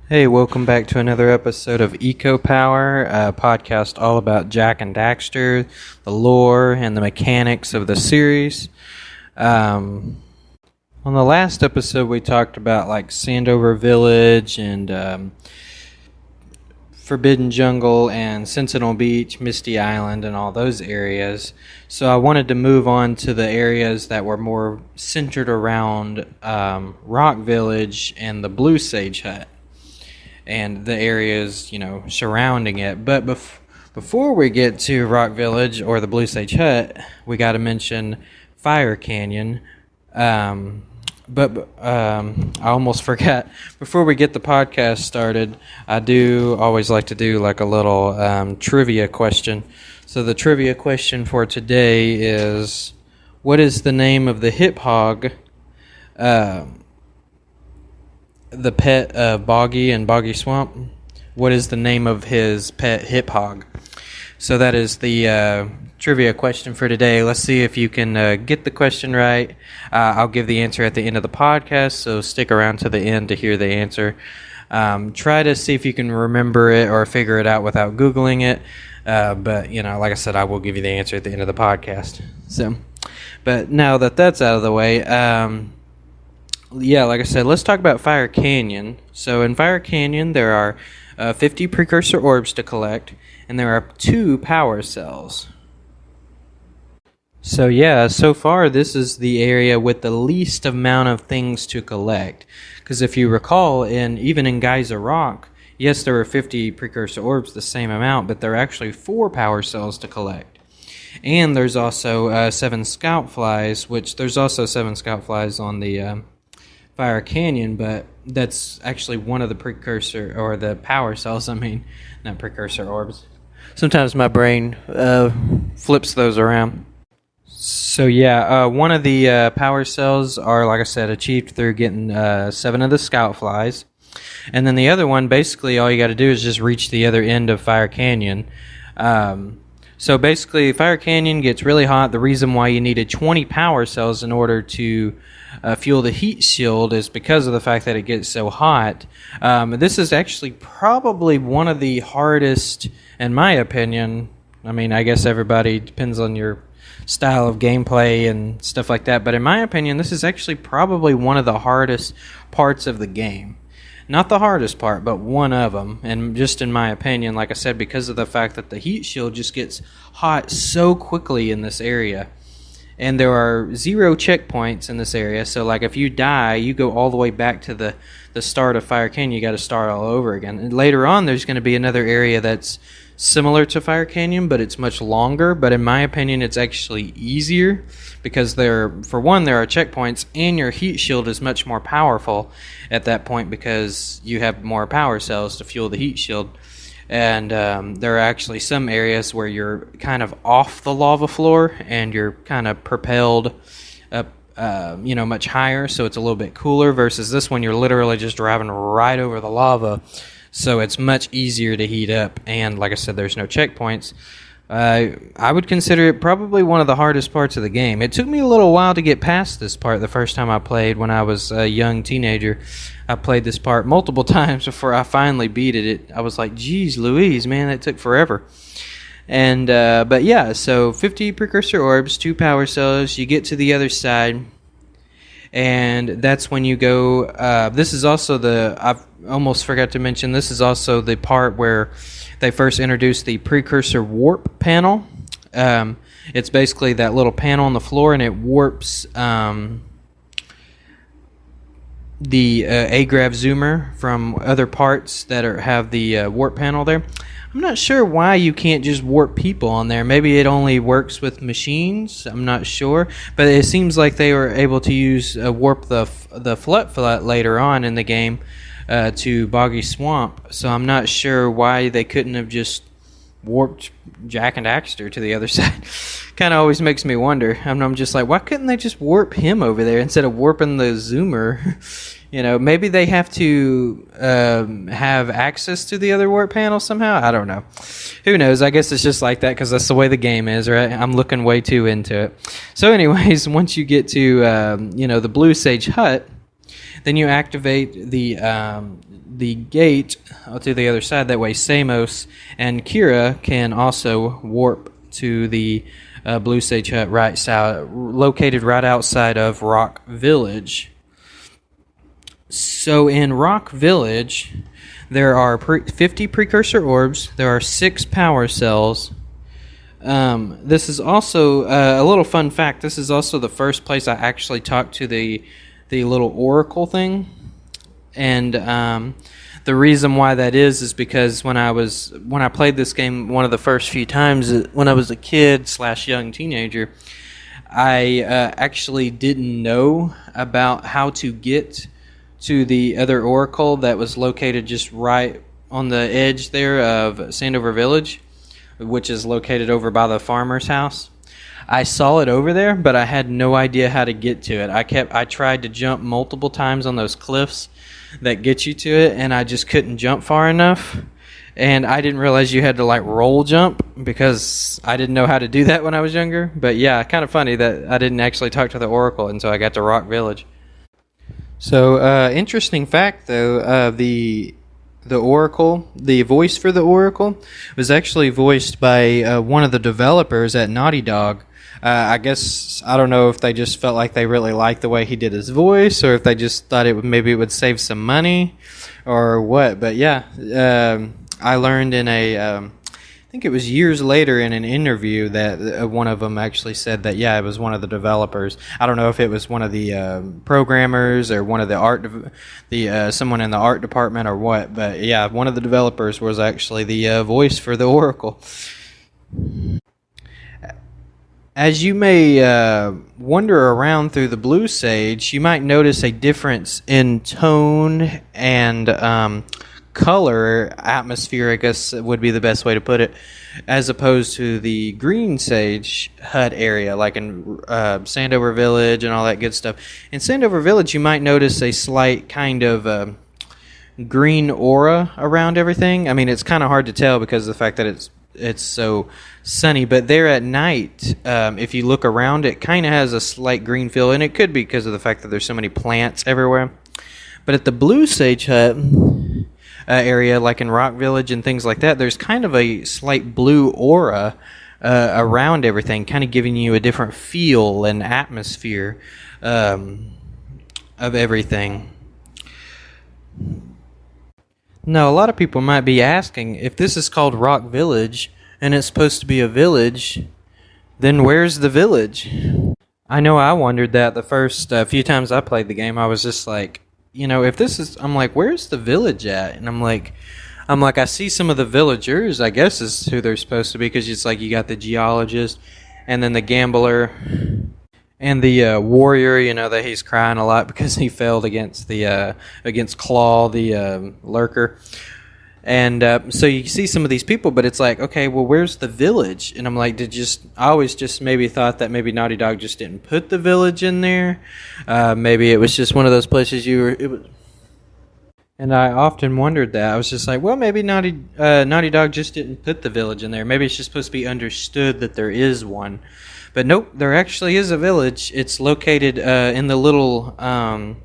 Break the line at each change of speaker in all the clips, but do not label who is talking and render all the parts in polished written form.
Hey, welcome back to another episode of Eco Power, a podcast all about Jak and Daxter, the lore and the mechanics of the series. On the last episode, we talked about like Sandover Village and Forbidden Jungle and Sentinel Beach, Misty Island, and all those areas. So I wanted to move on to the areas that were more centered around Rock Village and the Blue Sage Hut, and the areas, surrounding it. But before we get to Rock Village or the Blue Sage Hut, we got to mention Fire Canyon. I almost forgot. Before we get the podcast started, I do always like to do like a little trivia question. So the trivia question for today is, what is the name of the hip hog, the pet of Boggy and Boggy Swamp? What is the name of his pet hip hog? So that is the trivia question for today. Let's see if you can get the question right. I'll give the answer at the end of the podcast, so stick around to the end to hear the answer. Try to see if you can remember it or figure it out without Googling it. But, like I said, I will give you the answer at the end of the podcast. But now that that's out of the way, like I said, let's talk about Fire Canyon. So in Fire Canyon, there are 50 precursor orbs to collect, and there are 2 power cells. So far this is the area with the least amount of things to collect. Because if you recall, even in Geyser Rock, yes, there were 50 precursor orbs, the same amount, but there are actually 4 power cells to collect. And there's also 7 scout flies, which there's also 7 scout flies on the Fire Canyon, but that's actually one of the precursor or the power cells. Not precursor orbs. Sometimes my brain flips those around. One of the power cells are, like I said, achieved through getting 7 of the scout flies, and then the other one, basically all you got to do is just reach the other end of Fire Canyon. So basically, Fire Canyon gets really hot. The reason why you needed 20 power cells in order to fuel the heat shield is because of the fact that it gets so hot. This is actually probably one of the hardest, in my opinion. I guess everybody depends on your style of gameplay and stuff like that, but in my opinion, this is actually probably one of the hardest parts of the game. Not the hardest part, but one of them. And just in my opinion, like I said, because of the fact that the heat shield just gets hot so quickly in this area. And there are 0 checkpoints in this area. So like if you die, you go all the way back to the start of Fire Canyon. You got to start all over again. And later on, there's going to be another area that's similar to Fire Canyon, but it's much longer. But in my opinion, it's actually easier because for one, there are checkpoints, and your heat shield is much more powerful at that point because you have more power cells to fuel the heat shield. And there are actually some areas where you're kind of off the lava floor and you're kind of propelled up, much higher, so it's a little bit cooler, versus this one you're literally just driving right over the lava. So it's much easier to heat up, and like I said, there's no checkpoints. I would consider it probably one of the hardest parts of the game. It took me a little while to get past this part the first time I played when I was a young teenager. I played this part multiple times before I finally beat it. I was like, geez Louise, man, that took forever. And so 50 precursor orbs, 2 power cells, you get to the other side, and that's when you go, this is also I've almost forgot to mention, this is also the part where they first introduced the precursor warp panel. It's basically that little panel on the floor, and it warps the A-Grav zoomer from other parts that have the warp panel there. I'm not sure why you can't just warp people on there. Maybe it only works with machines. I'm not sure. But it seems like they were able to warp the Flut later on in the game to Boggy Swamp. So I'm not sure why they couldn't have just warped Jak and Daxter to the other side. Kind of always makes me wonder. I'm just like, why couldn't they just warp him over there instead of warping the zoomer? Maybe they have to have access to the other warp panel somehow. I don't know. Who knows? I guess it's just like that because that's the way the game is, right? I'm looking way too into it. So anyways, once you get to, the Blue Sage Hut, then you activate the the gate to the other side. That way Samos and Kira can also warp to the Blue Sage Hut located right outside of Rock Village. So in Rock Village, there are 50 precursor orbs. There are 6 power cells. This is also a little fun fact. This is also the first place I actually talked to the little oracle thing, and the reason why that is because when I played this game one of the first few times when I was a kid / young teenager, I actually didn't know about how to get to the other oracle that was located just right on the edge there of Sandover Village, which is located over by the farmer's house. I saw it over there, but I had no idea how to get to it. I tried to jump multiple times on those cliffs that get you to it, and I just couldn't jump far enough. And I didn't realize you had to like roll jump, because I didn't know how to do that when I was younger. But yeah, kind of funny that I didn't actually talk to the oracle until I got to Rock Village. So, interesting fact though, the oracle, the voice for the oracle, was actually voiced by one of the developers at Naughty Dog. I guess, I don't know if they just felt like they really liked the way he did his voice, or if they just thought maybe it would save some money, or what. But yeah, I learned I think it was years later in an interview that one of them actually said that, yeah, it was one of the developers. I don't know if it was one of the programmers or one of the someone in the art department or what, but yeah, one of the developers was actually the voice for the Oracle. As you may wander around through the Blue Sage, you might notice a difference in tone and color, atmosphere, I guess would be the best way to put it, as opposed to the Green Sage Hut area, like in Sandover Village and all that good stuff. In Sandover Village, you might notice a slight kind of green aura around everything. I mean, it's kind of hard to tell because of the fact that it's so sunny, but there at night, if you look around, it kind of has a slight green feel, and it could be because of the fact that there's so many plants everywhere. But at the Blue Sage Hut area, like in Rock Village and things like that, there's kind of a slight blue aura around everything, kind of giving you a different feel and atmosphere of everything. Now, a lot of people might be asking, if this is called Rock Village and it's supposed to be a village, then where's the village? I know I wondered that the first few times I played the game. I was just like, you know, if this is, I'm like, where's the village at? And I'm like, I see some of the villagers, I guess is who they're supposed to be, because it's like you got the geologist and then the gambler and the warrior, you know, that he's crying a lot because he failed against the against Claw, the lurker. And so you see some of these people, but it's like, okay, well, where's the village? And I'm like, I always just maybe thought that maybe Naughty Dog just didn't put the village in there. Maybe it was just one of those places and I often wondered that. I was just like, well, maybe Naughty Dog just didn't put the village in there. Maybe it's just supposed to be understood that there is one. But nope, there actually is a village. It's located in the little, kind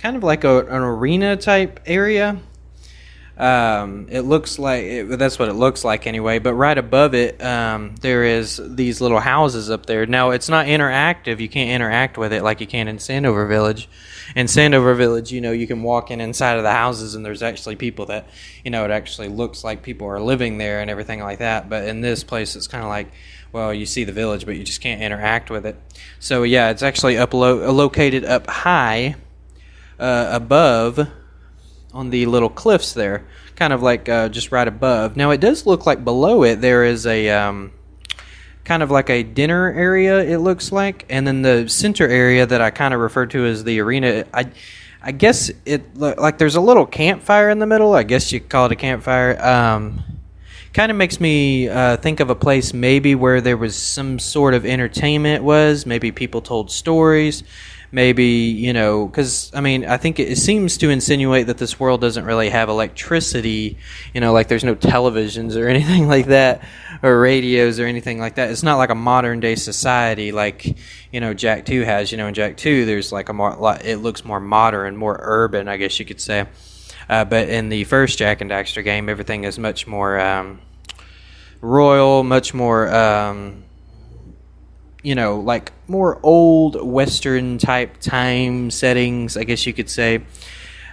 of like an arena type area. It looks like that's what it looks like anyway, but right above it there is these little houses up there. Now, it's not interactive. You can't interact with it like you can in Sandover Village. In Sandover Village, you know, you can walk inside of the houses and there's actually people that, you know, it actually looks like people are living there and everything like that. But in this place, it's kind of like, well, you see the village, but you just can't interact with it. So yeah, it's actually located up high above on the little cliffs there, kind of like just right above. Now, it does look like below it there is a kind of like a dinner area, it looks like, and then the center area that I kind of refer to as the arena. I guess it like there's a little campfire in the middle. I guess you could call it a campfire. Kind of makes me think of a place maybe where there was some sort of entertainment maybe people told stories. Maybe, you know, because, I mean, I think it seems to insinuate that this world doesn't really have electricity, you know, like there's no televisions or anything like that, or radios or anything like that. It's not like a modern-day society like, you know, Jak 2 has. You know, in Jak 2, there's like it looks more modern, more urban, I guess you could say. But in the first Jak and Daxter game, everything is much more royal, much more, like more old Western type time settings, I guess you could say.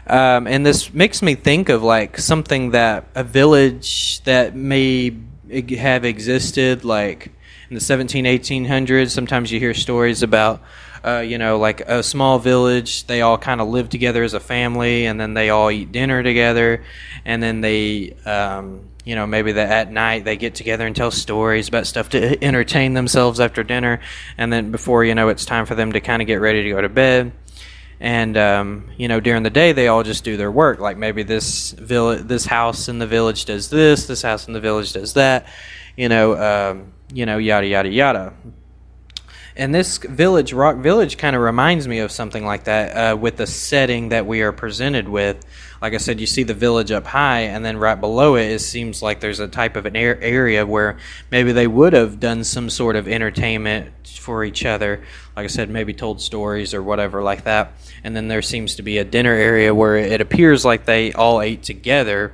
And this makes me think of like something that a village that may have existed like in the 1800s. Sometimes you hear stories about like a small village, they all kind of live together as a family, and then they all eat dinner together, and then they maybe that at night they get together and tell stories about stuff to entertain themselves after dinner, and then before it's time for them to kind of get ready to go to bed. And during the day they all just do their work. Like maybe this house in the village does this house in the village does that, yada yada yada. And this village, Rock Village, kind of reminds me of something like that, with the setting that we are presented with. Like I said, you see the village up high, and then right below it seems like there's a type of an area where maybe they would have done some sort of entertainment for each other. Like I said, maybe told stories or whatever like that. And then there seems to be a dinner area where it appears like they all ate together.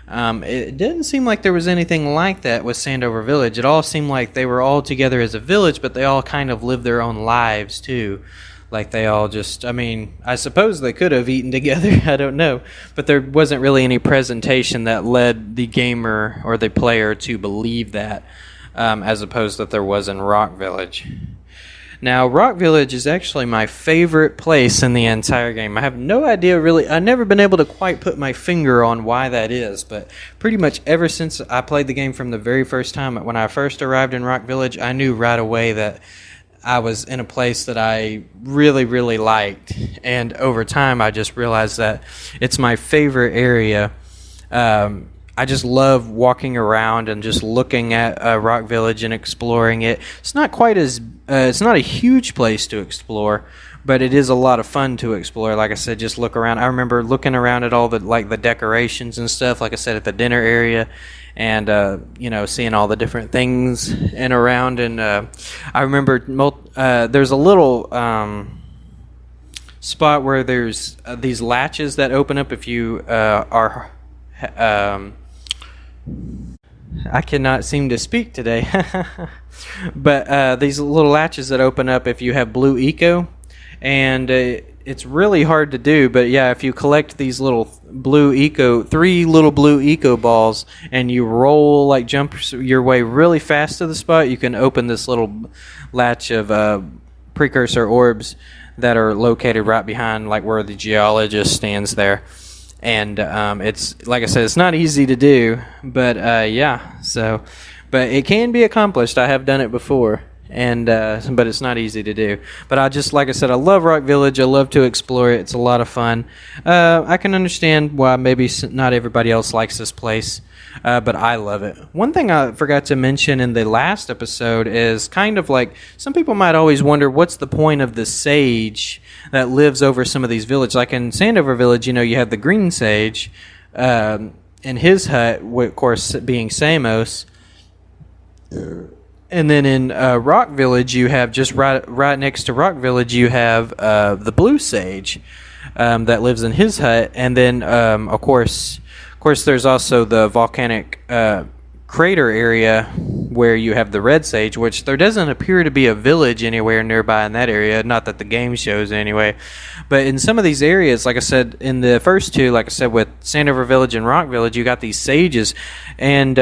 It didn't seem like there was anything like that with Sandover Village. It all seemed like they were all together as a village, but they all kind of lived their own lives too. Like they all just, I suppose they could have eaten together, I don't know. But there wasn't really any presentation that led the gamer or the player to believe that, as opposed that there was in Rock Village. Now, Rock Village is actually my favorite place in the entire game. I have no idea really. I've never been able to quite put my finger on why that is, but pretty much ever since I played the game from the very first time, when I first arrived in Rock Village, I knew right away that I was in a place that I really, really liked. And over time, I just realized that it's my favorite area. I just love walking around and just looking at Rock Village and exploring it. It's not quite as it's not a huge place to explore, but it is a lot of fun to explore. Like I said, just look around. I remember looking around at all the decorations and stuff. Like I said, at the dinner area, and seeing all the different things and around. And I remember there's a little spot where there's these latches that open up if you are. I cannot seem to speak today. But these little latches that open up if you have blue eco, and it's really hard to do, but yeah, if you collect these little three little blue eco balls, and you roll, jump your way really fast to the spot, you can open this little latch of precursor orbs that are located right behind where the geologist stands there. And it's, like I said, it's not easy to do, but but it can be accomplished. I have done it before, and but it's not easy to do. But like I said, I love Rock Village. I love to explore it. It's a lot of fun. I can understand why maybe not everybody else likes this place, but I love it. One thing I forgot to mention in the last episode is kind of some people might always wonder, what's the point of the sage that lives over some of these villages? Like in Sandover Village, you have the green sage in his hut, of course, being Samos. And then in Rock Village, you have just right next to Rock Village, you have the blue sage that lives in his hut. And then, of course, there's also the volcanic crater area where you have the red sage, which there doesn't appear to be a village anywhere nearby in that area. Not that the game shows anyway. But in some of these areas, like I said, in the first two, like I said, with Sandover Village and Rock Village, you got these sages. And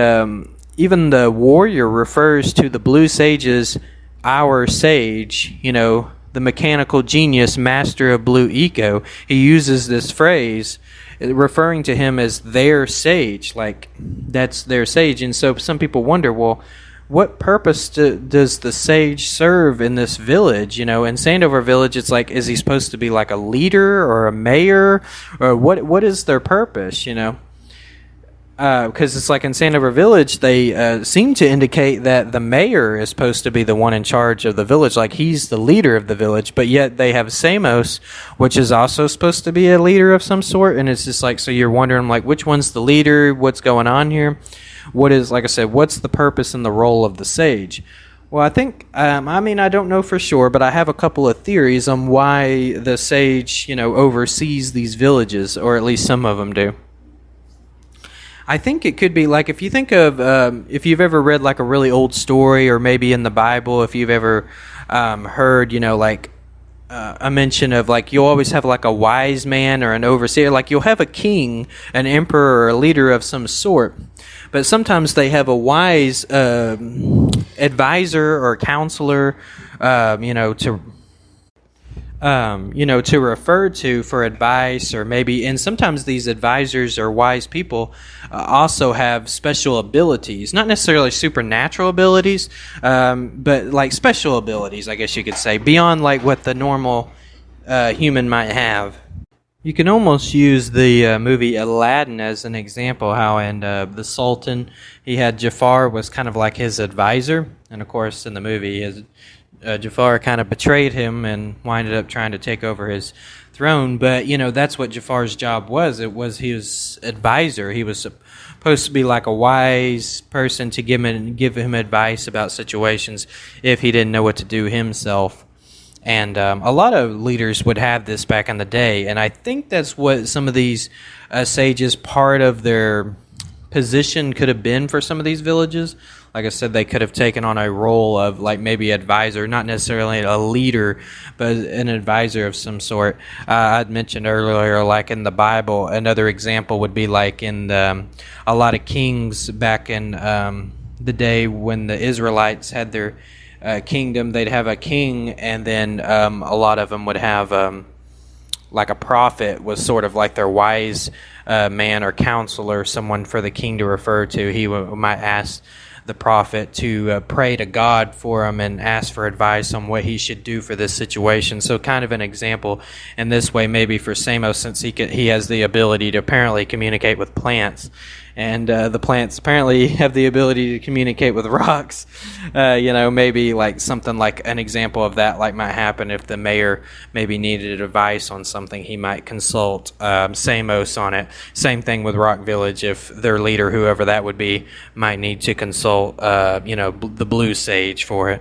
even the warrior refers to the blue sages, our sage, the mechanical genius, master of blue eco. He uses this phrase referring to him as their sage, that's their sage. And so some people wonder, well, what purpose does the sage serve in this village? In Sandover Village, it's is he supposed to be a leader or a mayor, or what is their purpose? Because it's in Sandover Village, they seem to indicate that the mayor is supposed to be the one in charge of the village, he's the leader of the village, but yet they have Samos, which is also supposed to be a leader of some sort, and it's just so you're wondering, which one's the leader, what's going on here? What is, like I said, what's the purpose and the role of the sage? Well, I think, I don't know for sure, but I have a couple of theories on why the sage, oversees these villages, or at least some of them do. I think it could be like if you think of if you've ever read like a really old story, or maybe in the Bible, if you've ever heard, like a mention of like you'll always have like a wise man or an overseer, like you'll have a king, an emperor, or a leader of some sort, but sometimes they have a wise advisor or counselor, to refer to for advice, or maybe, and sometimes these advisors or wise people also have special abilities, not necessarily supernatural abilities, but like special abilities, I guess you could say, beyond like what the normal human might have. You can almost use the movie Aladdin as an example, how in the Sultan, he had Jafar was kind of like his advisor, and of course in the movie Jafar kind of betrayed him and winded up trying to take over his throne. But, that's what Jafar's job was. It was his advisor. He was supposed to be like a wise person to give him advice about situations if he didn't know what to do himself. And a lot of leaders would have this back in the day. And I think that's what some of these sages, part of their position could have been for some of these villages. Like I said, they could have taken on a role of like maybe advisor, not necessarily a leader, but an advisor of some sort. I'd mentioned earlier, like in the Bible, another example would be like in a lot of kings back in the day when the Israelites had their kingdom. They'd have a king, and then a lot of them would have like a prophet was sort of like their wise man or counselor, someone for the king to refer to. He might ask the prophet to pray to God for him and ask for advice on what he should do for this situation. So kind of an example in this way, maybe for Samos, since he has the ability to apparently communicate with plants, and the plants apparently have the ability to communicate with rocks. Maybe like something like an example of that like might happen if the mayor maybe needed advice on something. He might consult Samos on it. Same thing with Rock Village, if their leader, whoever that would be, might need to consult the blue sage for it.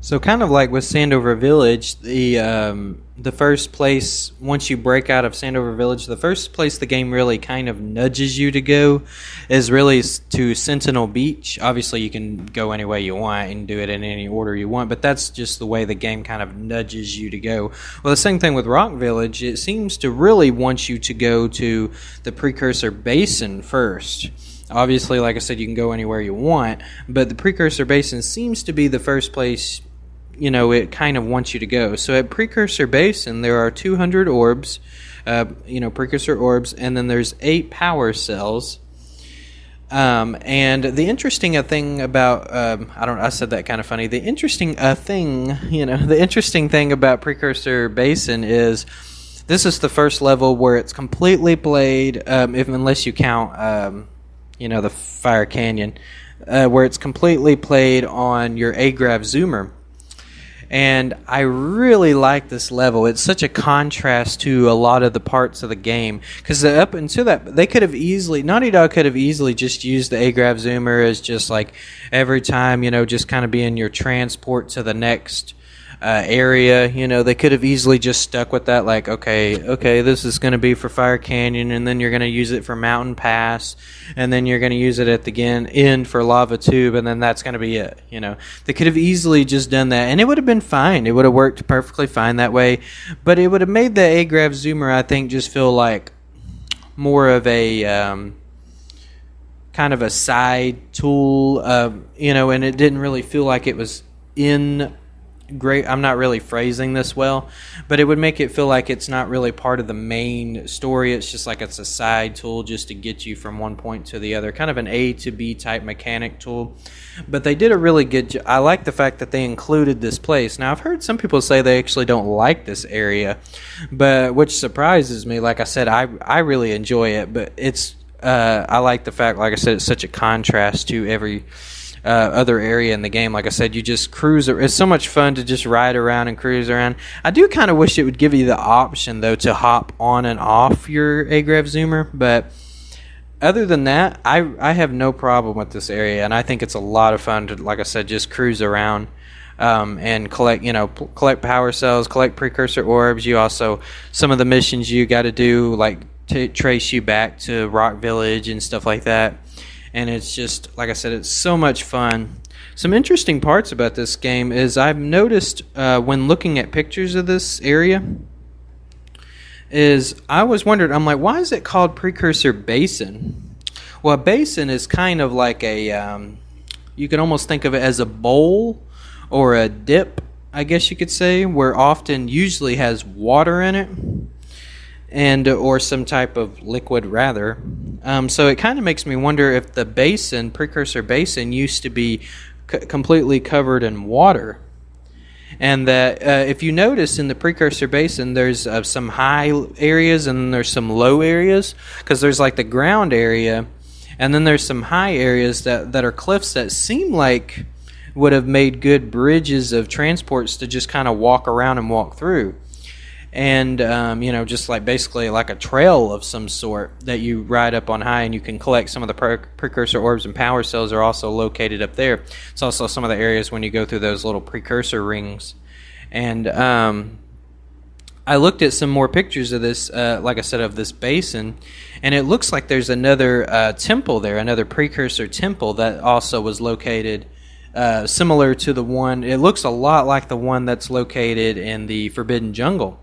So kind of like with Sandover Village, the first place, once you break out of Sandover Village, the first place the game really kind of nudges you to go is really to Sentinel Beach. Obviously, you can go any way you want and do it in any order you want, but that's just the way the game kind of nudges you to go. Well, the same thing with Rock Village. It seems to really want you to go to the Precursor Basin first. Obviously, like I said, you can go anywhere you want, but the Precursor Basin seems to be the first place it kind of wants you to go. So at Precursor Basin, there are 200 orbs, Precursor orbs, and then there's 8 power cells. And the interesting thing about, I said that kind of funny. The interesting thing about Precursor Basin is this is the first level where it's completely played, unless you count, the Fire Canyon, where it's completely played on your Agrav Zoomer. And I really like this level. It's such a contrast to a lot of the parts of the game. Because up until that, Naughty Dog could have easily just used the Agrav Zoomer as just like every time, just kind of being your transport to the next area. They could have easily just stuck with that, like, okay, this is going to be for Fire Canyon, and then you're going to use it for Mountain Pass, and then you're going to use it at the end for Lava Tube, and then that's going to be it. They could have easily just done that, and it would have been fine. It would have worked perfectly fine that way, but it would have made the Agrav Zoomer, I think, just feel like more of a kind of a side tool, and it didn't really feel like it was in great. I'm not really phrasing this well, but it would make it feel like it's not really part of the main story. It's just like it's a side tool just to get you from one point to the other, kind of an A to B type mechanic tool. But they did a really good job. I like the fact that they included this place. Now, I've heard some people say they actually don't like this area, but which surprises me. Like I said, I really enjoy it, but it's I like the fact, like I said, it's such a contrast to every other area in the game. Like I said, you just cruise. It's so much fun to just ride around and cruise around. I do kind of wish it would give you the option, though, to hop on and off your Agrav Zoomer, but other than that, I have no problem with this area, and I think it's a lot of fun to, like I said, just cruise around and collect power cells, collect precursor orbs. You also, some of the missions you got to do, like trace you back to Rock Village and stuff like that. And it's just, like I said, it's so much fun. Some interesting parts about this game is I've noticed when looking at pictures of this area is I was wondering, I'm like, why is it called Precursor Basin? Well, a basin is kind of like a, you can almost think of it as a bowl or a dip, I guess you could say, where often usually has water in it. And or some type of liquid rather. So it kind of makes me wonder if the basin, Precursor Basin, used to be completely covered in water. And that if you notice in the Precursor Basin, there's some high areas and there's some low areas, because there's like the ground area, and then there's some high areas that are cliffs that seem like would have made good bridges of transports to just kind of walk around and walk through. And, just like basically like a trail of some sort that you ride up on high, and you can collect some of the precursor orbs and power cells are also located up there. It's also some of the areas when you go through those little precursor rings. And I looked at some more pictures of this, like I said, of this basin, and it looks like there's another temple there, another precursor temple that also was located similar to the one. It looks a lot like the one that's located in the Forbidden Jungle.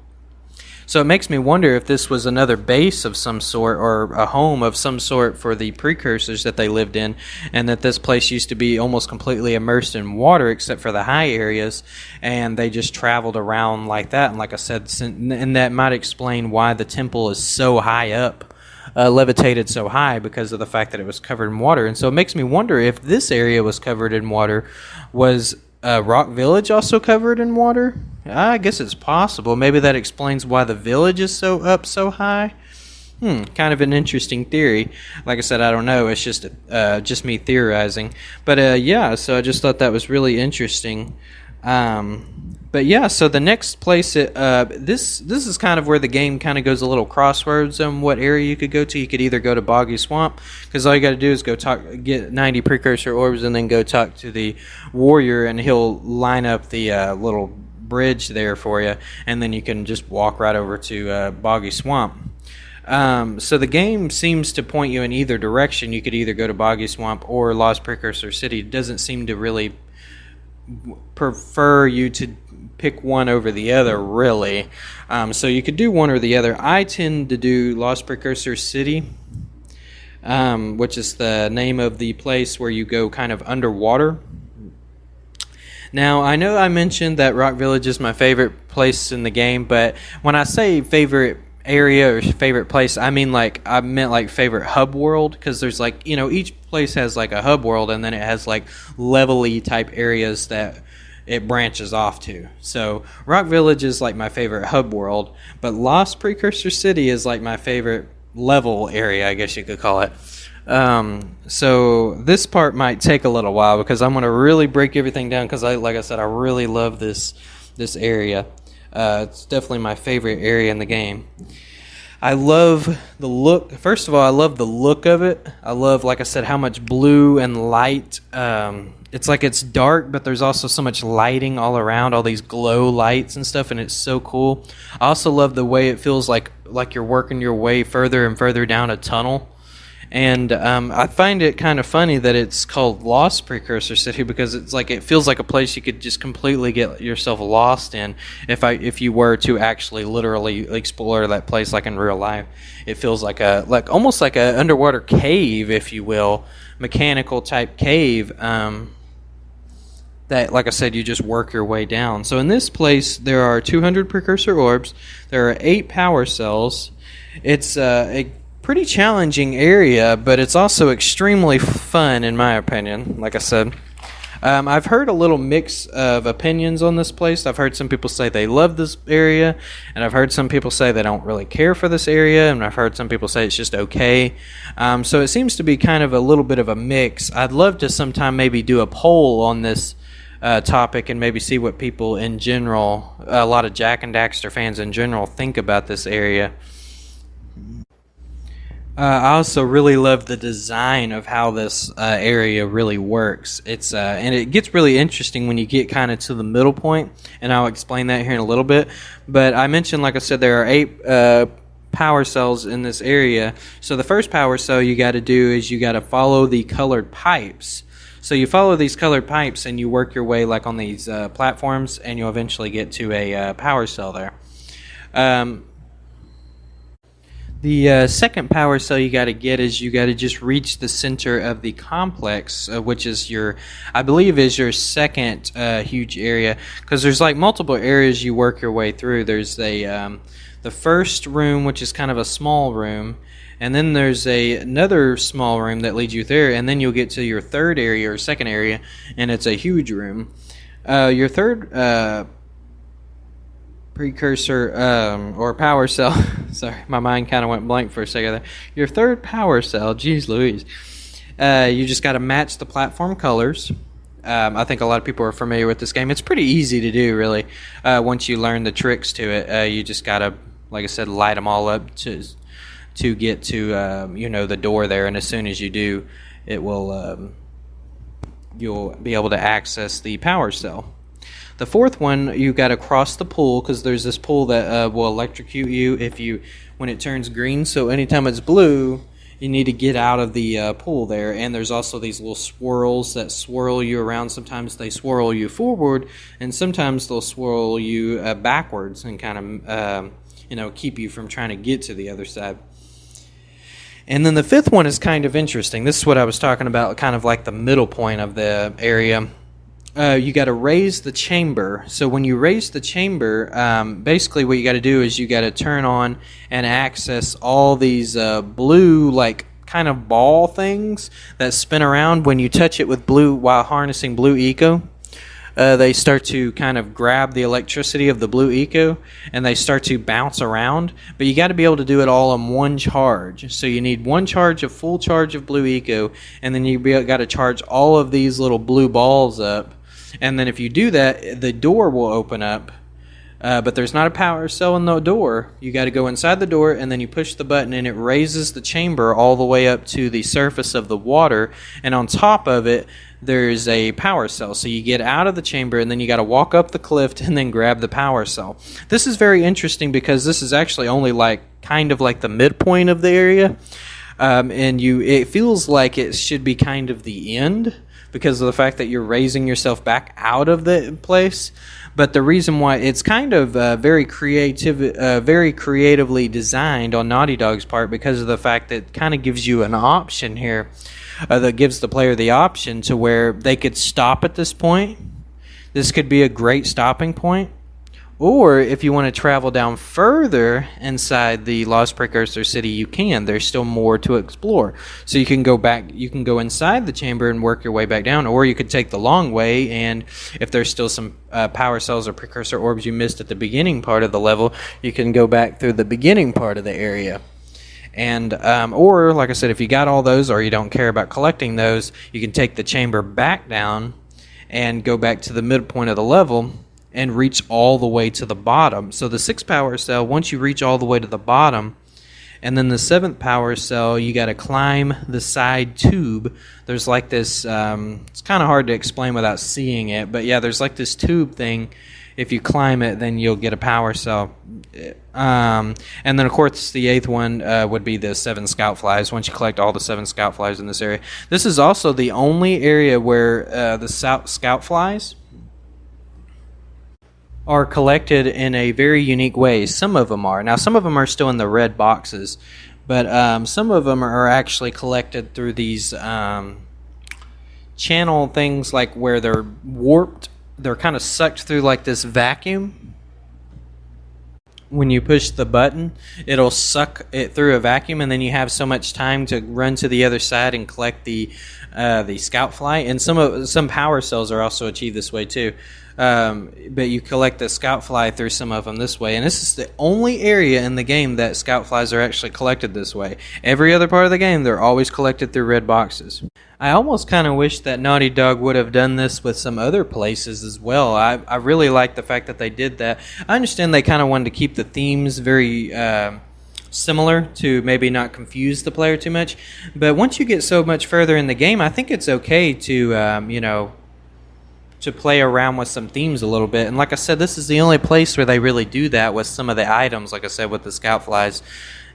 So it makes me wonder if this was another base of some sort or a home of some sort for the precursors that they lived in, and that this place used to be almost completely immersed in water except for the high areas, and they just traveled around like that. And like I said, and that might explain why the temple is so high up, levitated so high, because of the fact that it was covered in water. And so it makes me wonder if this area was covered in water. Was Rock Village also covered in water? I guess it's possible. Maybe that explains why the village is so high. Kind of an interesting theory. Like I said, I don't know. It's just me theorizing. But yeah, so I just thought that was really interesting. But yeah, so the next place, this is kind of where the game kind of goes a little crossroads on what area you could go to. You could either go to Boggy Swamp, because all you got to do is get 90 precursor orbs, and then go talk to the warrior, and he'll line up the little bridge there for you, and then you can just walk right over to Boggy Swamp. So the game seems to point you in either direction. You could either go to Boggy Swamp or Lost Precursor City. It doesn't seem to really prefer you to pick one over the other, really. So you could do one or the other. I tend to do Lost Precursor City, which is the name of the place where you go kind of underwater. Now, I know I mentioned that Rock Village is my favorite place in the game, but when I say favorite area or favorite place, I meant like favorite hub world, because there's like, each place has like a hub world, and then it has like level-y type areas that it branches off to. So Rock Village is like my favorite hub world, but Lost Precursor City is like my favorite level area, I guess you could call it. So this part might take a little while, because I'm going to really break everything down, because like I said, I really love this area. It's definitely my favorite area in the game. I love the look. First of all, I love the look of it. I love, like I said, how much blue and light. It's like it's dark, but there's also so much lighting all around, all these glow lights and stuff, and it's so cool. I also love the way it feels like you're working your way further and further down a tunnel. And I find it kind of funny that it's called Lost Precursor City, because it's like it feels like a place you could just completely get yourself lost in if you were to actually literally explore that place like in real life. It feels like almost like a underwater cave, if you will, mechanical type cave. That, like I said, you just work your way down. So in this place, there are 200 precursor orbs. There are 8 power cells. It's a pretty challenging area, but it's also extremely fun, in my opinion. Like I said, I've heard a little mix of opinions on this place. I've heard some people say they love this area, and I've heard some people say they don't really care for this area, and I've heard some people say it's just okay. So it seems to be kind of a little bit of a mix. I'd love to sometime maybe do a poll on this topic, and maybe see what people in general, a lot of Jak and Daxter fans in general, think about this area. I also really love the design of how this area really works. It's and it gets really interesting when you get kind of to the middle point, and I'll explain that here in a little bit. But I mentioned, like I said, there are 8 power cells in this area. So the first power cell you got to do is you got to follow the colored pipes. So you follow these colored pipes and you work your way like on these platforms, and you'll eventually get to a power cell there. The second power cell you got to get is you got to just reach the center of the complex, which is your, I believe, is your second huge area, because there's like multiple areas you work your way through. There's the first room, which is kind of a small room, and then there's another small room that leads you there, and then you'll get to your third area or second area, and it's a huge room. Your third precursor or power cell sorry, my mind kind of went blank for a second there. Your third power cell, geez Louise, you just got to match the platform colors. I think a lot of people are familiar with this game. It's pretty easy to do, really, once you learn the tricks to it. You just got to, like I said, light them all up to get to the door there, and as soon as you do, it will you'll be able to access the power cell. The fourth one, you got to cross the pool, because there's this pool that will electrocute you when it turns green. So anytime it's blue, you need to get out of the pool there. And there's also these little swirls that swirl you around. Sometimes they swirl you forward, and sometimes they'll swirl you backwards and kind of keep you from trying to get to the other side. And then the fifth one is kind of interesting. This is what I was talking about, kind of like the middle point of the area. You got to raise the chamber. So when you raise the chamber, basically what you got to do is you got to turn on and access all these blue, like kind of ball things that spin around. When you touch it with blue while harnessing blue eco, they start to kind of grab the electricity of the blue eco, and they start to bounce around. But you got to be able to do it all in one charge. So you need one charge of full charge of blue eco, and then you got to charge all of these little blue balls up. And then if you do that, the door will open up, but there's not a power cell in the door. You got to go inside the door, and then you push the button, and it raises the chamber all the way up to the surface of the water, and on top of it, there's a power cell. So you get out of the chamber, and then you got to walk up the cliff and then grab the power cell. This is very interesting because this is actually only kind of like the midpoint of the area, and it feels like it should be kind of the end, because of the fact that you're raising yourself back out of the place. But the reason why it's kind of very creatively designed on Naughty Dog's part, because of the fact that it kind of gives you an option here, that gives the player the option to where they could stop at this point. This could be a great stopping point. Or if you want to travel down further inside the Lost Precursor City, you can. There's still more to explore. So you can go back, you can go inside the chamber and work your way back down, or you could take the long way, and if there's still some power cells or precursor orbs you missed at the beginning part of the level, you can go back through the beginning part of the area. And or, like I said, if you got all those or you don't care about collecting those, you can take the chamber back down and go back to the midpoint of the level and reach all the way to the bottom. So the sixth power cell, once you reach all the way to the bottom, and then the seventh power cell, you got to climb the side tube. There's like this, it's kind of hard to explain without seeing it, but yeah, there's like this tube thing. If you climb it, then you'll get a power cell. And then, of course, the eighth one would be the 7 scout flies, once you collect all the 7 scout flies in this area. This is also the only area where the scout flies are collected in a very unique way. Some of them are. Now, some of them are still in the red boxes, but some of them are actually collected through these channel things, like where they're warped. They're kind of sucked through like this vacuum. When you push the button, it'll suck it through a vacuum, and then you have so much time to run to the other side and collect the scout fly. And some power cells are also achieved this way too. But you collect the scout fly through some of them this way, and this is the only area in the game that scout flies are actually collected this way. Every other part of the game, they're always collected through red boxes. I almost kind of wish that Naughty Dog would have done this with some other places as well. I really like the fact that they did that. I understand they kind of wanted to keep the themes very similar to maybe not confuse the player too much, but once you get so much further in the game, I think it's okay to to play around with some themes a little bit. And like I said, this is the only place where they really do that with some of the items, like I said, with the scout flies.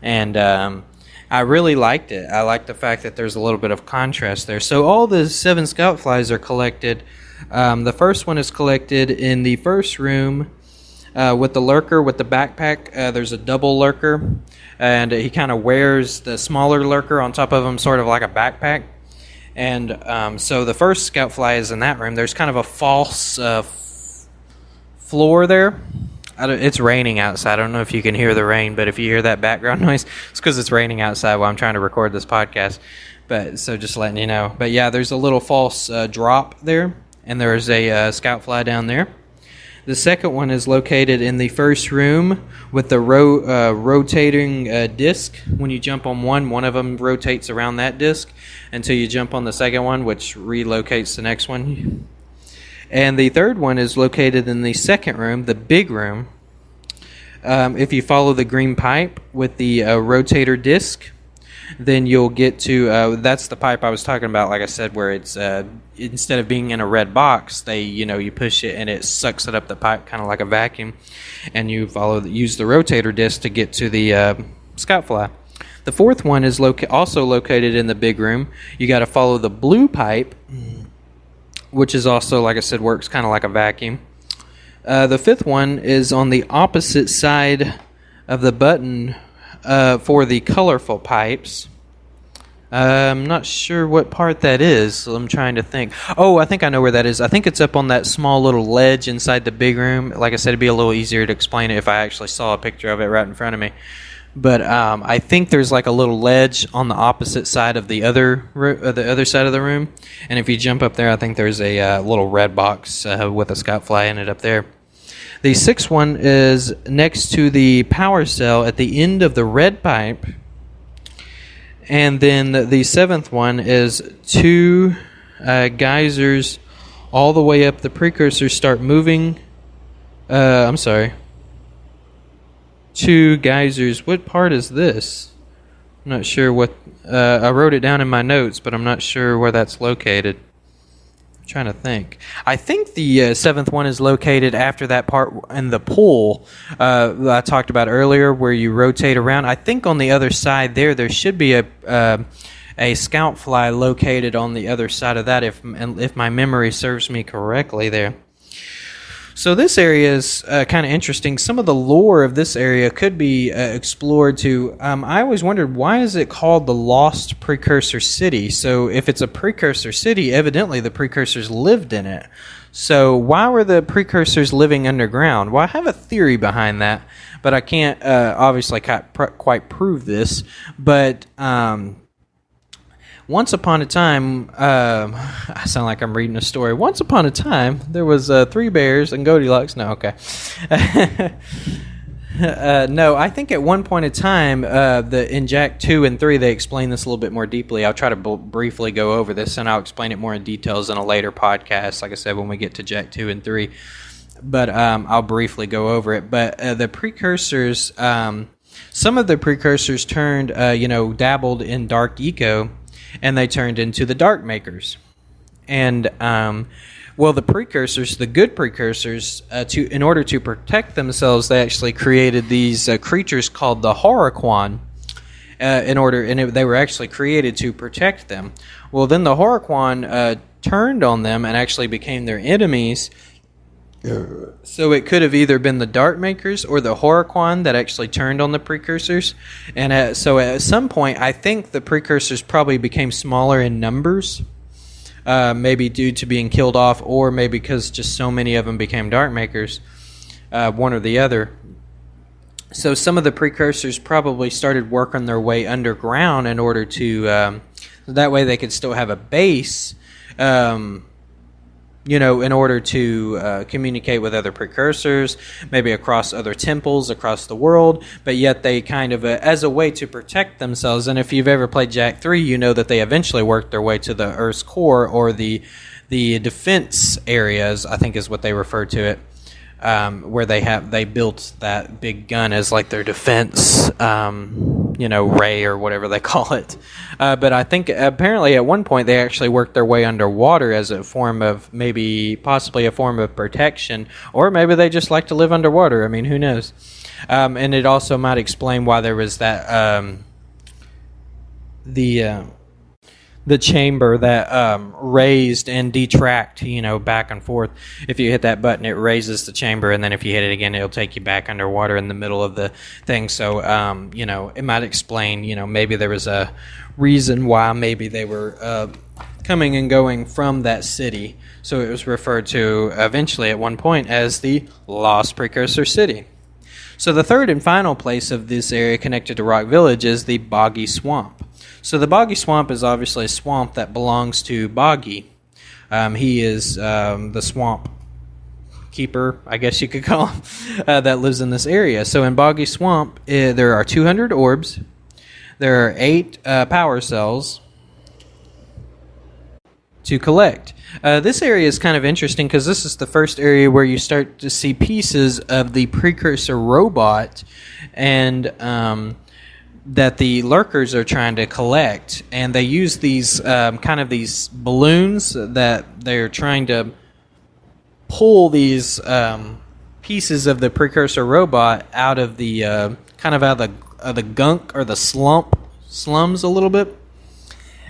and I really liked it. I like the fact that there's a little bit of contrast there. So all the 7 scout flies are collected. The first one is collected in the first room with the lurker with the backpack. There's a double lurker, and he kind of wears the smaller lurker on top of him, sort of like a backpack. And so the first scout fly is in that room. There's kind of a false floor there. It's raining outside. I don't know if you can hear the rain, but if you hear that background noise, it's because it's raining outside while I'm trying to record this podcast. But so just letting you know. But yeah, there's a little false drop there, and there's a scout fly down there. The second one is located in the first room with the rotating disc. When you jump on one of them rotates around that disc until you jump on the second one, which relocates the next one. And the third one is located in the second room, the big room. If you follow the green pipe with the rotator disc, then you'll get to that's the pipe I was talking about, like I said, where it's instead of being in a red box, you push it and it sucks it up the pipe, kind of like a vacuum, and you use the rotator disc to get to the scout fly. The fourth one is also located in the big room. You got to follow the blue pipe, which is also, like I said, works kind of like a vacuum. The fifth one is on the opposite side of the button for the colorful pipes. I'm not sure what part that is, so I'm trying to think. Oh, I think I know where that is. I think it's up on that small little ledge inside the big room. Like I said, it'd be a little easier to explain it if I actually saw a picture of it right in front of me. But I think there's like a little ledge on the opposite side of the other side of the room, and if you jump up there, I think there's a little red box with a scout fly in it up there. The sixth one is next to the power cell at the end of the red pipe, and then the seventh one is 2 geysers all the way up. The precursors start moving. 2 geysers. What part is this? I'm not sure what... I wrote it down in my notes, but I'm not sure where that's located. I'm trying to think. I think the 7th one is located after that part in the pool that I talked about earlier, where you rotate around. I think on the other side there should be a scout fly located on the other side of that, if my memory serves me correctly there. So this area is kind of interesting. Some of the lore of this area could be explored too. I always wondered, why is it called the Lost Precursor City? So if it's a precursor city, evidently the precursors lived in it. So why were the precursors living underground? Well, I have a theory behind that, but I can't obviously quite prove this. But once upon a time, I sound like I'm reading a story. Once upon a time, there was 3 bears and Goldilocks. No, okay. No, I think at one point in time, in Jak 2 and 3, they explain this a little bit more deeply. I'll try to briefly go over this, and I'll explain it more in details in a later podcast, like I said, when we get to Jak 2 and 3. But I'll briefly go over it. But the precursors, some of the precursors turned, dabbled in dark eco, and they turned into the Dark Makers. And, the precursors, the good precursors, in order to protect themselves, they actually created these creatures called the Horoquan, they were actually created to protect them. Well, then the Horoquan turned on them and actually became their enemies. So it could have either been the Dark Makers or the Horoquan that actually turned on the precursors. And so at some point, I think the precursors probably became smaller in numbers, maybe due to being killed off, or maybe because just so many of them became Dark Makers, one or the other. So some of the precursors probably started working their way underground in order to, that way they could still have a base, in order to communicate with other precursors, maybe across other temples across the world, but yet they kind of, as a way to protect themselves. And if you've ever played Jak 3, you know that they eventually worked their way to the Earth's core, or the defense areas, I think is what they refer to it, where they built that big gun as like their defense, ray or whatever they call it. But I think apparently at one point they actually worked their way underwater as a form of, possibly a form of protection, or maybe they just like to live underwater. I mean, who knows? And it also might explain why there was that the chamber that raised and detract, back and forth. If you hit that button, it raises the chamber, and then if you hit it again, it'll take you back underwater in the middle of the thing. So, it might explain, maybe there was a reason why maybe they were coming and going from that city. So it was referred to eventually at one point as the Lost Precursor City. So the third and final place of this area connected to Rock Village is the Boggy Swamp. So the Boggy Swamp is obviously a swamp that belongs to Boggy. He is the swamp keeper, I guess you could call him, that lives in this area. So in Boggy Swamp, there are 200 orbs. There are 8 power cells to collect. This area is kind of interesting because this is the first area where you start to see pieces of the precursor robot and that the lurkers are trying to collect, and they use these kind of these balloons that they're trying to pull these pieces of the precursor robot out of the kind of out of the gunk or the slums a little bit.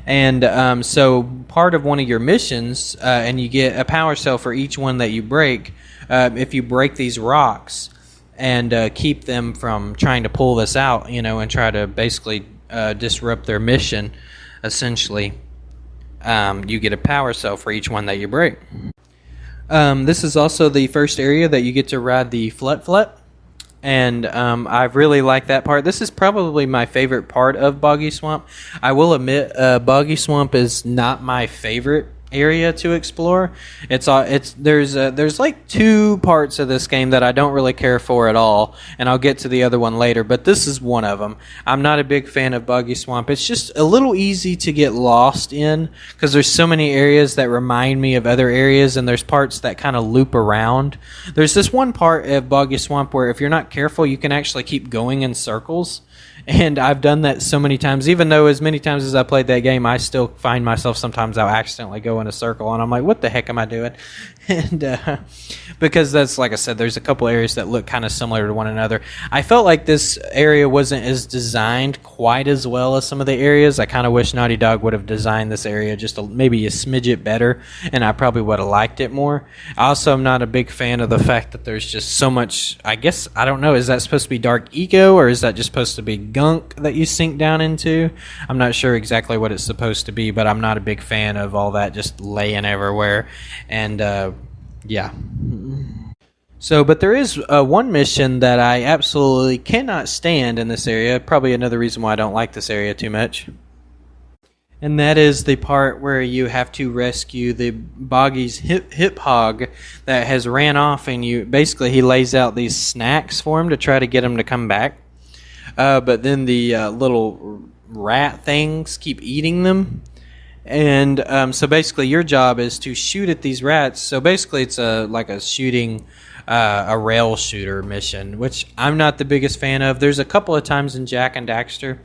And so part of one of your missions, and you get a power cell for each one that you break, if you break these rocks and keep them from trying to pull this out, and try to basically disrupt their mission, essentially, you get a power cell for each one that you break. This is also the first area that you get to ride the Flut, and I really like that part. This is probably my favorite part of Boggy Swamp. I will admit, Boggy Swamp is not my favorite area to explore. There's like 2 parts of this game that I don't really care for at all, and I'll get to the other one later, but this is one of them. I'm not a big fan of Boggy Swamp. It's just a little easy to get lost in because there's so many areas that remind me of other areas, and there's parts that kind of loop around. There's this one part of Boggy Swamp where if you're not careful, you can actually keep going in circles. And I've done that so many times. Even though as many times as I played that game, I still find myself sometimes I'll accidentally go in a circle, and I'm like, what the heck am I doing? And because that's, like I said, there's a couple areas that look kind of similar to one another. I felt like this area wasn't as designed quite as well as some of the areas. I kind of wish Naughty Dog would have designed this area just maybe a smidget better, and I probably would have liked it more. I also am not a big fan of the fact that there's just so much, I guess, I don't know, is that supposed to be dark eco, or is that just supposed to be gunk that you sink down into? I'm not sure exactly what it's supposed to be, but I'm not a big fan of all that just laying everywhere. And yeah. So, but there is one mission that I absolutely cannot stand in this area. Probably another reason why I don't like this area too much. And that is the part where you have to rescue the Boggy's hip hog that has ran off, and he lays out these snacks for him to try to get him to come back. But then the little rat things keep eating them. And so basically your job is to shoot at these rats. So basically it's like a shooting, a rail shooter mission, which I'm not the biggest fan of. There's a couple of times in Jak and Daxter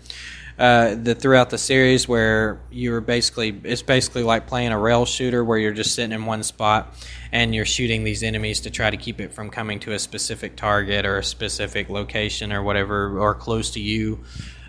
throughout the series where it's basically like playing a rail shooter where you're just sitting in one spot and you're shooting these enemies to try to keep it from coming to a specific target or a specific location or whatever, or close to you.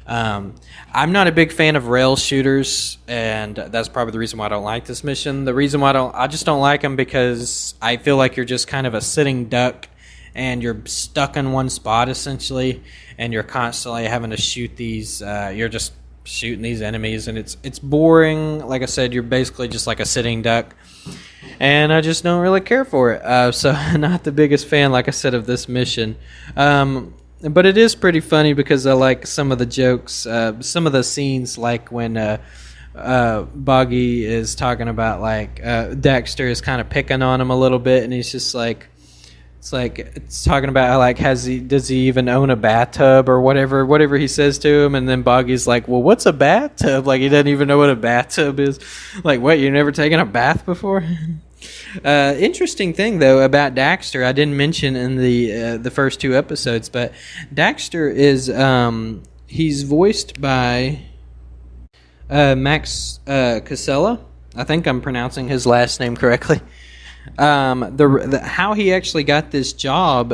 I'm not a big fan of rail shooters, and that's probably the reason why I don't like this mission. The reason why I just don't like them because I feel like you're just kind of a sitting duck and you're stuck in one spot essentially, and you're constantly having to shoot these. You're just shooting these enemies, and it's boring. Like I said, you're basically just like a sitting duck, and I just don't really care for it. So not the biggest fan, like I said, of this mission. But it is pretty funny because I like some of the jokes, some of the scenes, like when Boggy is talking about like Daxter is kind of picking on him a little bit, and he's just like, it's talking about how, like, does he even own a bathtub or whatever he says to him, and then Boggy's like, well, what's a bathtub? Like, he doesn't even know what a bathtub is. Like, what, you've never taken a bath before? Interesting thing though about Daxter, I didn't mention in the first 2 episodes, but Daxter is he's voiced by Max Casella. I think I'm pronouncing his last name correctly. How he actually got this job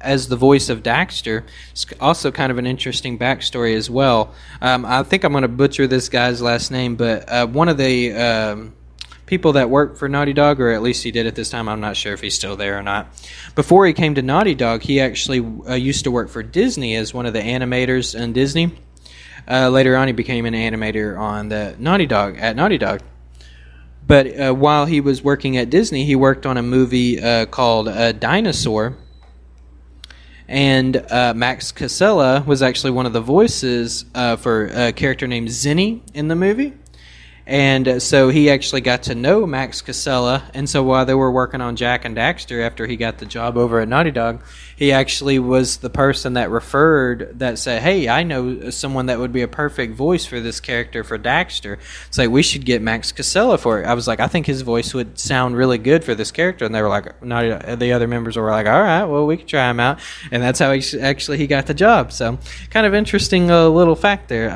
as the voice of Daxter is also kind of an interesting backstory as well. I think I'm going to butcher this guy's last name, but one of the people that worked for Naughty Dog, or at least he did at this time, I'm not sure if he's still there or not. Before he came to Naughty Dog, he actually used to work for Disney as one of the animators in Disney. Later on, he became an animator on the Naughty Dog at Naughty Dog. But while he was working at Disney, he worked on a movie called Dinosaur. And Max Casella was actually one of the voices for a character named Zinni in the movie. And so he actually got to know Max Casella. And so while they were working on Jak and Daxter after he got the job over at Naughty Dog, he actually was the person that said, hey, I know someone that would be a perfect voice for this character for Daxter. It's like, we should get Max Casella for it. I was like, I think his voice would sound really good for this character. And they were like, the other members were like, all right, well, we could try him out. And that's how he got the job. So kind of interesting little fact there.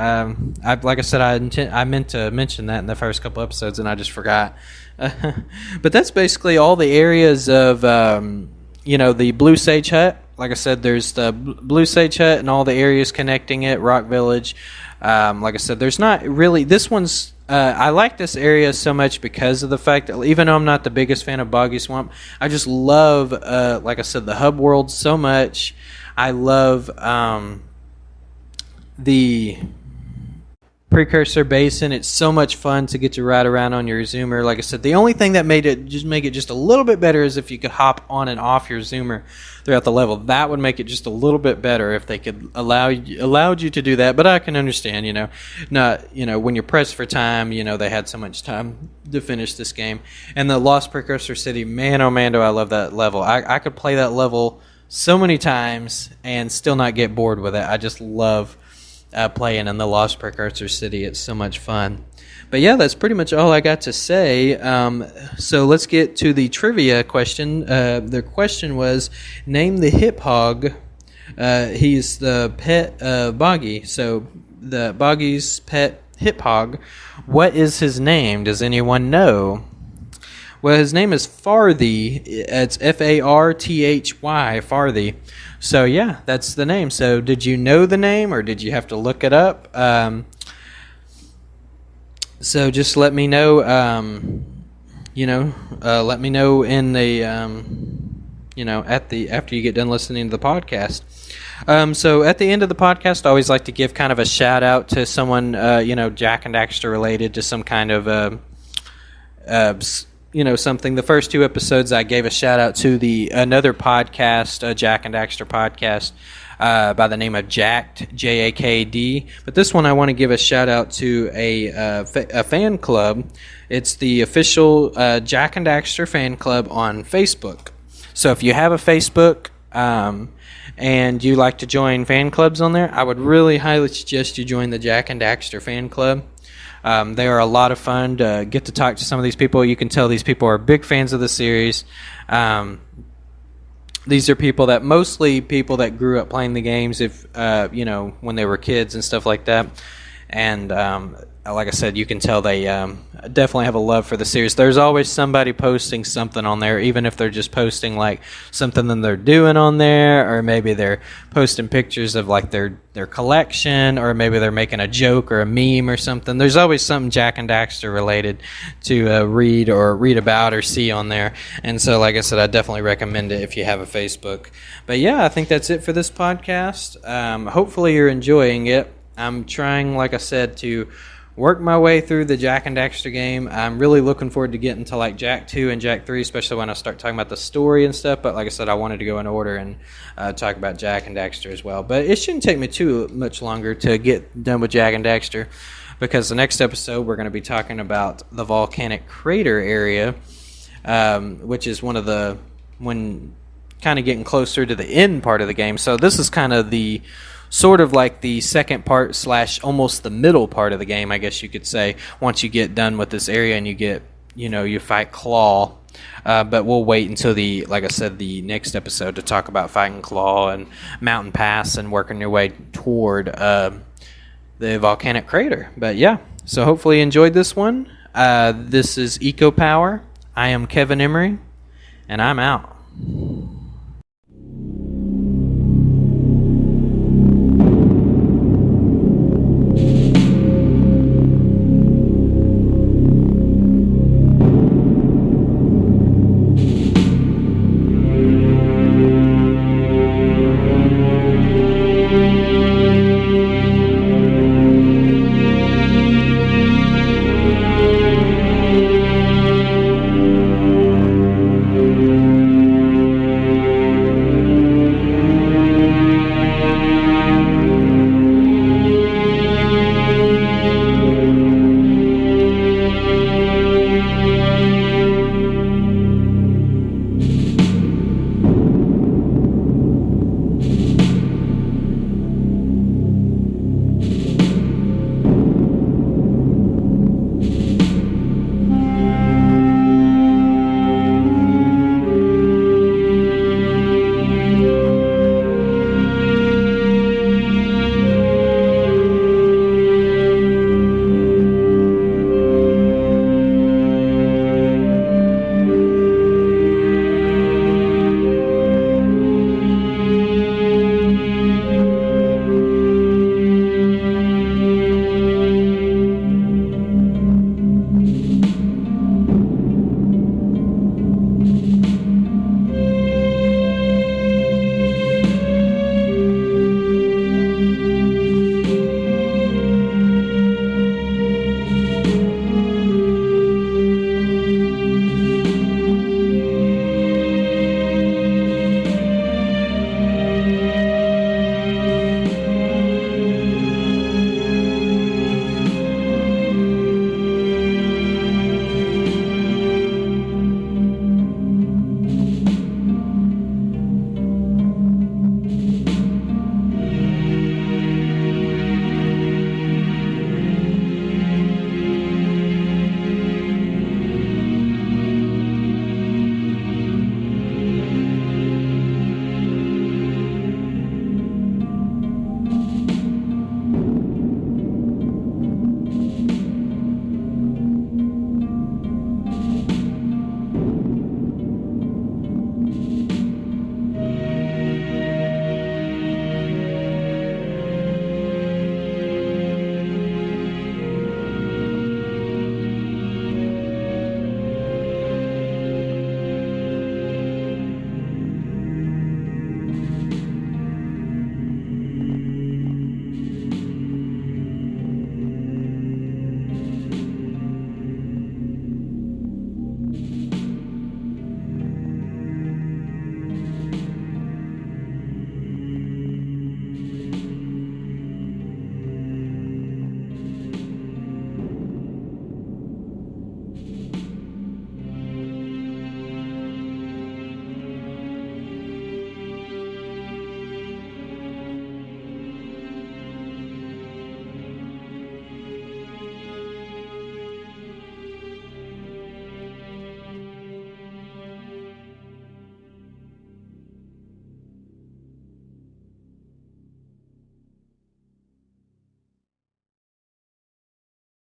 Like I said, I meant to mention that in the first couple episodes, and I just forgot. But that's basically all the areas of the Blue Sage Hut. Like I said, there's the Blue Sage Hut and all the areas connecting it, Rock Village. Like I said, there's not really, this one's I like this area so much because of the fact that even though I'm not the biggest fan of Boggy Swamp, I just love like I said, the hub world so much. I love the Precursor Basin. It's so much fun to get to ride around on your Zoomer. Like I said, the only thing that make it just a little bit better is if you could hop on and off your Zoomer throughout the level. That would make it just a little bit better if they could allowed you to do that. But I can understand, when you're pressed for time, they had so much time to finish this game. And the Lost Precursor City, man, oh man, do I love that level. I could play that level so many times and still not get bored with it. I just love playing in the Lost Precursor City. It's so much fun. But yeah, that's pretty much all I got to say. So let's get to the trivia question. The question was, name the hip hog. He's the pet Boggy. So the Boggy's pet hip hog. What is his name? Does anyone know? Well, his name is Farthy. It's Farthy, Farthy. So, yeah, that's the name. So, did you know the name, or did you have to look it up? So, just let me know, let me know in the, after you get done listening to the podcast. So, at the end of the podcast, I always like to give kind of a shout-out to someone, Jak and Daxter related to some kind of something. The first two episodes, I gave a shout out to another podcast, Jak and Daxter podcast, by the name of Jaked, Jakd. But this one, I want to give a shout out to a fan club. It's the official Jak and Daxter fan club on Facebook. So if you have a Facebook and you like to join fan clubs on there, I would really highly suggest you join the Jak and Daxter fan club. They are a lot of fun to get to talk to some of these people. You can tell these people are big fans of the series. These are mostly people that grew up playing the games when they were kids and stuff like that. And like I said, you can tell they definitely have a love for the series. There's always somebody posting something on there, even if they're just posting like something that they're doing on there, or maybe they're posting pictures of like their collection, or maybe they're making a joke or a meme or something. There's always something Jak and Daxter related to read about or see on there. And so, like I said, I definitely recommend it if you have a Facebook. But yeah, I think that's it for this podcast. Hopefully you're enjoying it. I'm trying, like I said, to work my way through the Jak and Daxter game. I'm really looking forward to getting to like Jak 2 and Jak 3, especially when I start talking about the story and stuff. But like I said, I wanted to go in order and talk about Jak and Daxter as well. But it shouldn't take me too much longer to get done with Jak and Daxter, because the next episode we're going to be talking about the volcanic crater area, which is when kind of getting closer to the end part of the game. So this is kind of the sort of like the second part / almost the middle part of the game, I guess you could say, once you get done with this area and you fight Claw. But we'll wait until like I said, the next episode to talk about fighting Claw and Mountain Pass and working your way toward the volcanic crater. But yeah, so hopefully you enjoyed this one. This is Eco Power. I am Kevin Emery. and I'm out.